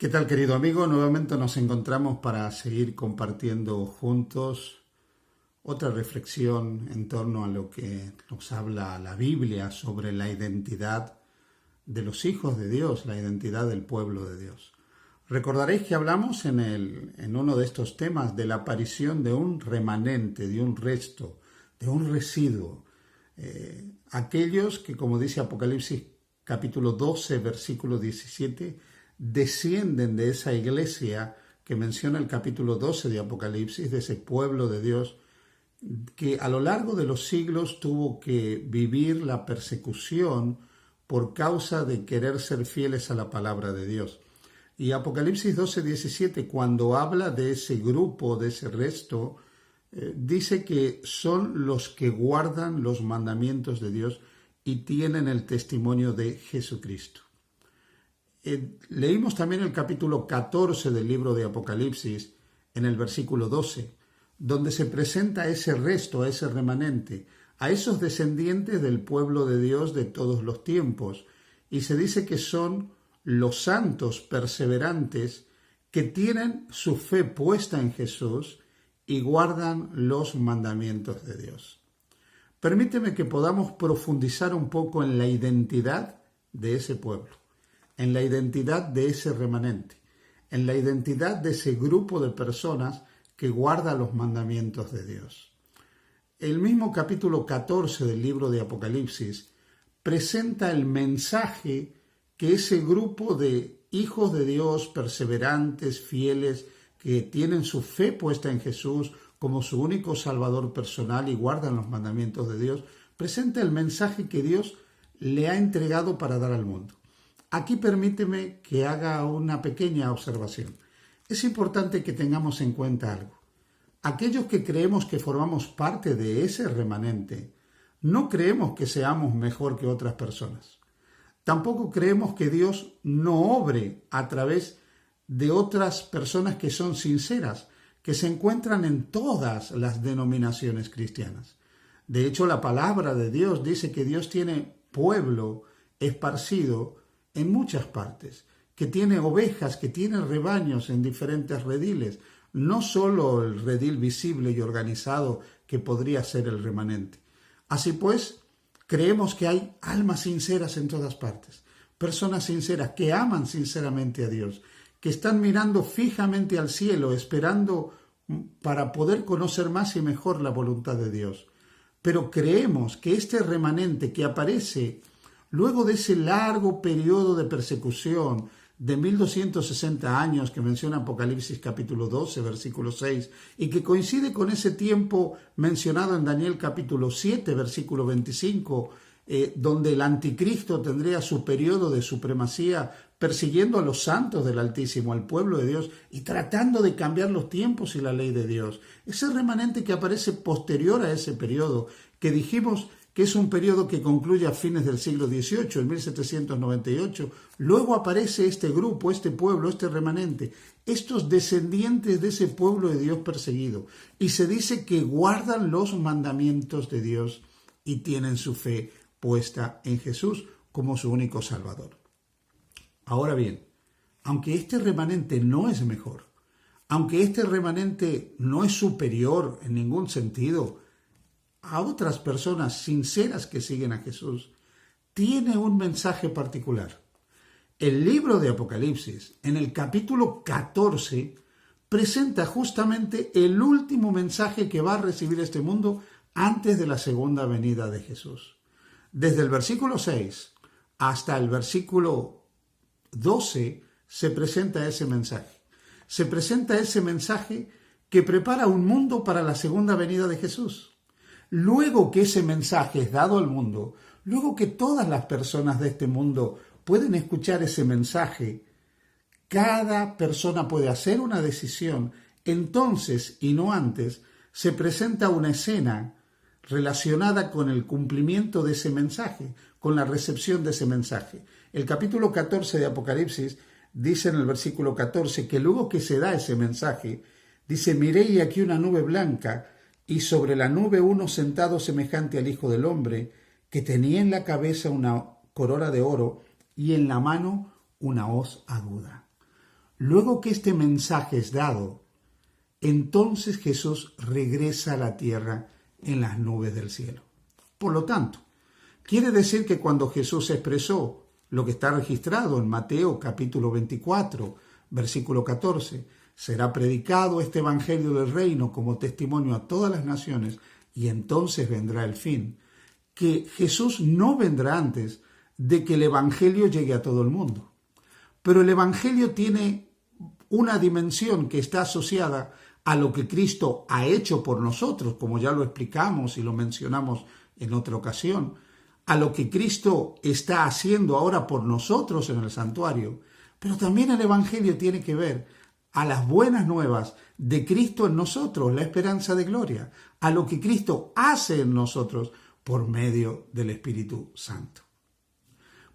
¿Qué tal, querido amigo? Nuevamente nos encontramos para seguir compartiendo juntos otra reflexión en torno a lo que nos habla la Biblia sobre la identidad de los hijos de Dios, la identidad del pueblo de Dios. Recordaréis que hablamos en uno de estos temas de la aparición de un remanente, de un resto, de un residuo. Aquellos que, como dice Apocalipsis capítulo 12, versículo 17, descienden de esa iglesia que menciona el capítulo 12 de Apocalipsis, de ese pueblo de Dios que a lo largo de los siglos tuvo que vivir la persecución por causa de querer ser fieles a la palabra de Dios. Y Apocalipsis 12, 17, cuando habla de ese grupo, de ese resto, dice que son los que guardan los mandamientos de Dios y tienen el testimonio de Jesucristo. Leímos también el capítulo 14 del libro de Apocalipsis, en el versículo 12, donde se presenta ese resto, a ese remanente, a esos descendientes del pueblo de Dios de todos los tiempos, y se dice que son los santos perseverantes que tienen su fe puesta en Jesús y guardan los mandamientos de Dios. Permíteme que podamos profundizar un poco en la identidad de ese pueblo, en la identidad de ese remanente, en la identidad de ese grupo de personas que guarda los mandamientos de Dios. El mismo capítulo 14 del libro de Apocalipsis presenta el mensaje que ese grupo de hijos de Dios, perseverantes, fieles, que tienen su fe puesta en Jesús como su único Salvador personal y guardan los mandamientos de Dios, presenta el mensaje que Dios le ha entregado para dar al mundo. Aquí permíteme que haga una pequeña observación. Es importante que tengamos en cuenta algo. Aquellos que creemos que formamos parte de ese remanente, no creemos que seamos mejor que otras personas. Tampoco creemos que Dios no obre a través de otras personas que son sinceras, que se encuentran en todas las denominaciones cristianas. De hecho, la palabra de Dios dice que Dios tiene pueblo esparcido en muchas partes, que tiene ovejas, que tiene rebaños en diferentes rediles, no solo el redil visible y organizado que podría ser el remanente. Así pues, creemos que hay almas sinceras en todas partes, personas sinceras que aman sinceramente a Dios, que están mirando fijamente al cielo, esperando para poder conocer más y mejor la voluntad de Dios. Pero creemos que este remanente que aparece luego de ese largo periodo de persecución de 1260 años que menciona Apocalipsis capítulo 12, versículo 6, y que coincide con ese tiempo mencionado en Daniel capítulo 7, versículo 25, donde el anticristo tendría su periodo de supremacía persiguiendo a los santos del Altísimo, al pueblo de Dios, y tratando de cambiar los tiempos y la ley de Dios. Ese remanente que aparece posterior a ese periodo, que dijimos que es un periodo que concluye a fines del siglo XVIII, en 1798. Luego aparece este grupo, este pueblo, este remanente, estos descendientes de ese pueblo de Dios perseguido. Y se dice que guardan los mandamientos de Dios y tienen su fe puesta en Jesús como su único Salvador. Ahora bien, aunque este remanente no es mejor, aunque este remanente no es superior en ningún sentido a otras personas sinceras que siguen a Jesús, tiene un mensaje particular. El libro de Apocalipsis, en el capítulo 14, presenta justamente el último mensaje que va a recibir este mundo antes de la segunda venida de Jesús. Desde el versículo 6 hasta el versículo 12 se presenta ese mensaje. Se presenta ese mensaje que prepara un mundo para la segunda venida de Jesús. Luego que ese mensaje es dado al mundo, luego que todas las personas de este mundo pueden escuchar ese mensaje, cada persona puede hacer una decisión. Entonces, y no antes, se presenta una escena relacionada con el cumplimiento de ese mensaje, con la recepción de ese mensaje. El capítulo 14 de Apocalipsis dice en el versículo 14 que luego que se da ese mensaje, dice: miré y aquí una nube blanca, y sobre la nube uno sentado semejante al Hijo del Hombre, que tenía en la cabeza una corona de oro y en la mano una hoz aguda. luego que este mensaje es dado, entonces Jesús regresa a la tierra en las nubes del cielo. Por lo tanto, quiere decir que cuando Jesús expresó lo que está registrado en Mateo capítulo 24, versículo 14, será predicado este evangelio del reino como testimonio a todas las naciones y entonces vendrá el fin, que Jesús no vendrá antes de que el evangelio llegue a todo el mundo. Pero el evangelio tiene una dimensión que está asociada a lo que Cristo ha hecho por nosotros, como ya lo explicamos y lo mencionamos en otra ocasión, a lo que Cristo está haciendo ahora por nosotros en el santuario. Pero también el evangelio tiene que ver a las buenas nuevas de Cristo en nosotros, la esperanza de gloria, a lo que Cristo hace en nosotros por medio del Espíritu Santo.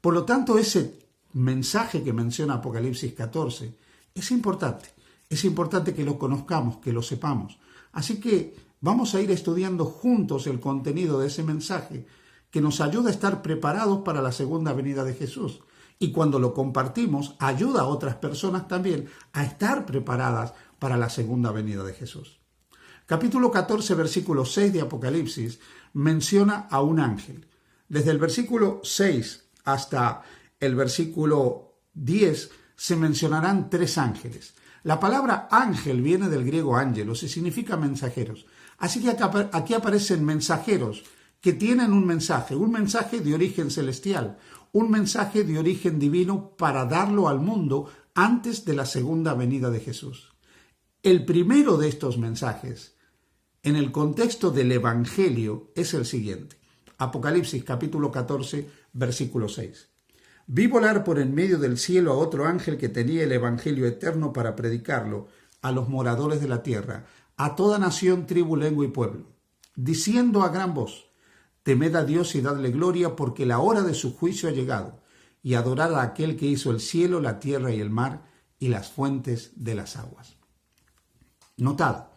Por lo tanto, ese mensaje que menciona Apocalipsis 14 es importante que lo conozcamos, que lo sepamos. Así que vamos a ir estudiando juntos el contenido de ese mensaje que nos ayuda a estar preparados para la segunda venida de Jesús. Y cuando lo compartimos, ayuda a otras personas también a estar preparadas para la segunda venida de Jesús. Capítulo 14, versículo 6 de Apocalipsis menciona a un ángel. Desde el versículo 6 hasta el versículo 10 se mencionarán 3 ángeles. La palabra ángel viene del griego ángelos y significa mensajeros. Así que aquí aparecen mensajeros que tienen un mensaje de origen celestial, un mensaje de origen divino para darlo al mundo antes de la segunda venida de Jesús. El primero de estos mensajes, en el contexto del Evangelio, es el siguiente. Apocalipsis capítulo 14, versículo 6. Vi volar por en medio del cielo a otro ángel que tenía el Evangelio eterno para predicarlo a los moradores de la tierra, a toda nación, tribu, lengua y pueblo, diciendo a gran voz: temed a Dios y dadle gloria, porque la hora de su juicio ha llegado, y adorad a aquel que hizo el cielo, la tierra y el mar, y las fuentes de las aguas. Notad,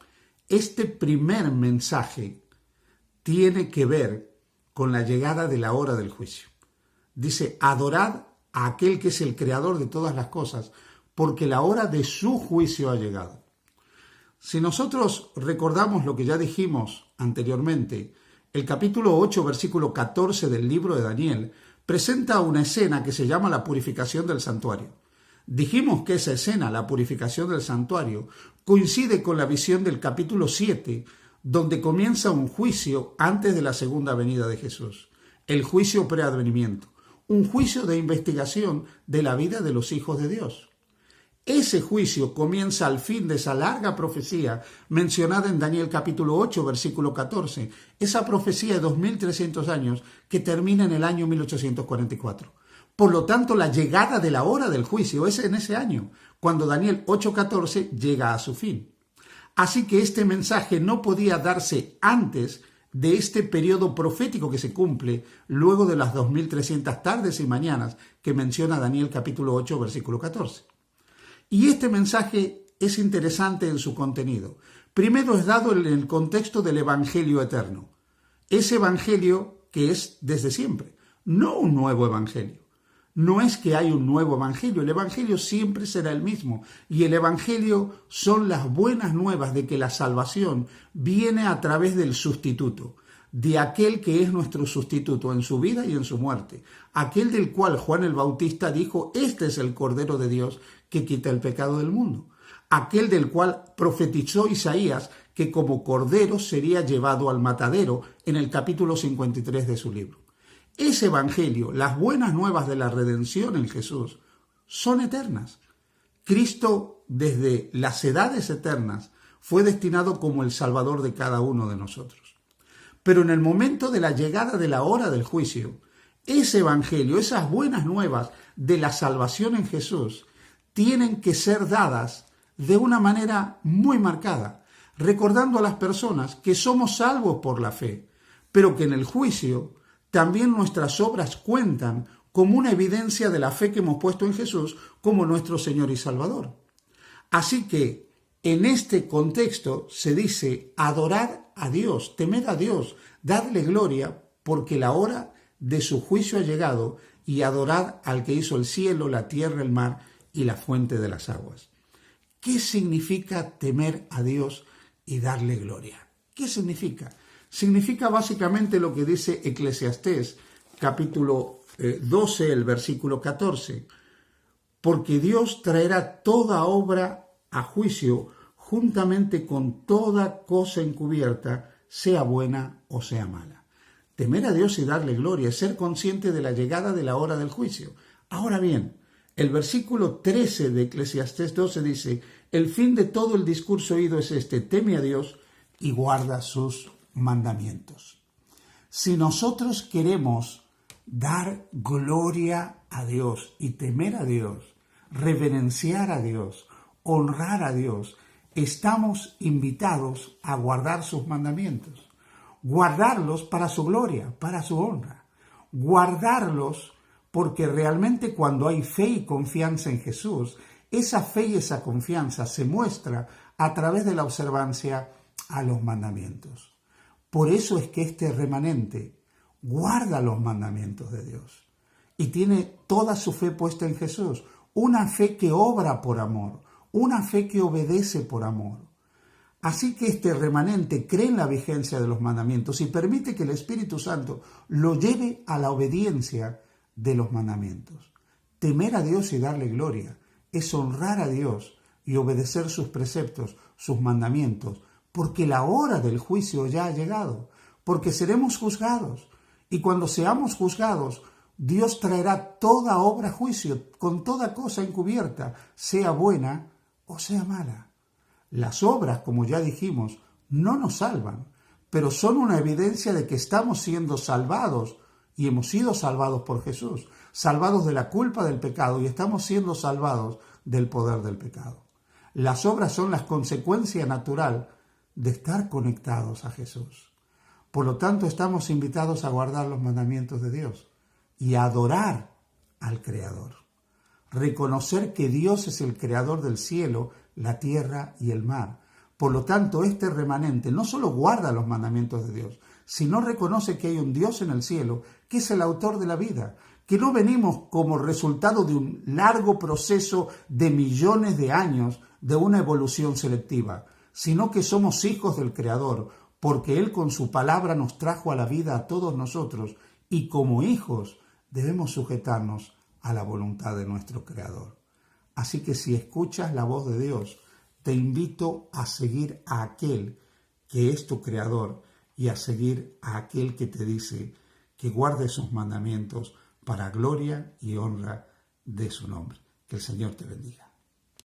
este primer mensaje tiene que ver con la llegada de la hora del juicio. Dice, adorad a aquel que es el creador de todas las cosas, porque la hora de su juicio ha llegado. Si nosotros recordamos lo que ya dijimos anteriormente, el capítulo 8, versículo 14 del libro de Daniel presenta una escena que se llama la purificación del santuario. Dijimos que esa escena, la purificación del santuario, coincide con la visión del capítulo 7, donde comienza un juicio antes de la segunda venida de Jesús, el juicio preadvenimiento, un juicio de investigación de la vida de los hijos de Dios. Ese juicio comienza al fin de esa larga profecía mencionada en Daniel capítulo 8, versículo 14, esa profecía de 2300 años que termina en el año 1844. Por lo tanto, la llegada de la hora del juicio es en ese año, cuando Daniel 8:14 llega a su fin. Así que este mensaje no podía darse antes de este periodo profético que se cumple luego de las 2300 tardes y mañanas que menciona Daniel capítulo 8, versículo 14. Y este mensaje es interesante en su contenido. Primero es dado en el contexto del Evangelio eterno. Ese Evangelio que es desde siempre, no un nuevo Evangelio. No es que hay un nuevo Evangelio, el Evangelio siempre será el mismo. Y el Evangelio son las buenas nuevas de que la salvación viene a través del sustituto, de aquel que es nuestro sustituto en su vida y en su muerte, aquel del cual Juan el Bautista dijo, este es el Cordero de Dios que quita el pecado del mundo, aquel del cual profetizó Isaías que como cordero sería llevado al matadero en el capítulo 53 de su libro. Ese evangelio, las buenas nuevas de la redención en Jesús, son eternas. Cristo, desde las edades eternas, fue destinado como el Salvador de cada uno de nosotros. Pero en el momento de la llegada de la hora del juicio, ese evangelio, esas buenas nuevas de la salvación en Jesús, tienen que ser dadas de una manera muy marcada, recordando a las personas que somos salvos por la fe, pero que en el juicio también nuestras obras cuentan como una evidencia de la fe que hemos puesto en Jesús como nuestro Señor y Salvador. Así que en este contexto se dice, adorad a Dios, temed a Dios, dadle gloria, porque la hora de su juicio ha llegado, y adorad al que hizo el cielo, la tierra, el mar y la fuente de las aguas. ¿Qué significa temer a Dios y darle gloria? ¿Qué significa? Significa básicamente lo que dice Eclesiastés, capítulo 12, el versículo 14. Porque Dios traerá toda obra a juicio juntamente con toda cosa encubierta, sea buena o sea mala. Temer a Dios y darle gloria es ser consciente de la llegada de la hora del juicio. Ahora bien, el versículo 13 de Eclesiastés 12 dice, el fin de todo el discurso oído es este, teme a Dios y guarda sus mandamientos. Si nosotros queremos dar gloria a Dios y temer a Dios, reverenciar a Dios, honrar a Dios, estamos invitados a guardar sus mandamientos, guardarlos para su gloria, para su honra, guardarlos porque realmente cuando hay fe y confianza en Jesús, esa fe y esa confianza se muestra a través de la observancia a los mandamientos. Por eso es que este remanente guarda los mandamientos de Dios y tiene toda su fe puesta en Jesús, una fe que obra por amor, una fe que obedece por amor. Así que este remanente cree en la vigencia de los mandamientos y permite que el Espíritu Santo lo lleve a la obediencia de los mandamientos. Temer a Dios y darle gloria es honrar a Dios y obedecer sus preceptos, sus mandamientos, porque la hora del juicio ya ha llegado, porque seremos juzgados. Y cuando seamos juzgados, Dios traerá toda obra a juicio, con toda cosa encubierta, sea buena o sea mala. Las obras, como ya dijimos, no nos salvan, pero son una evidencia de que estamos siendo salvados y hemos sido salvados por Jesús, salvados de la culpa del pecado y estamos siendo salvados del poder del pecado. Las obras son la consecuencia natural de estar conectados a Jesús. Por lo tanto, estamos invitados a guardar los mandamientos de Dios y a adorar al Creador. Reconocer que Dios es el Creador del cielo, la tierra y el mar. Por lo tanto, este remanente no solo guarda los mandamientos de Dios, sino reconoce que hay un Dios en el cielo, que es el autor de la vida, que no venimos como resultado de un largo proceso de millones de años de una evolución selectiva, sino que somos hijos del Creador, porque Él con su palabra nos trajo a la vida a todos nosotros, y como hijos debemos sujetarnos a la voluntad de nuestro Creador. Así que si escuchas la voz de Dios, te invito a seguir a aquel que es tu Creador y a seguir a aquel que te dice que guarde sus mandamientos para gloria y honra de su nombre. Que el Señor te bendiga.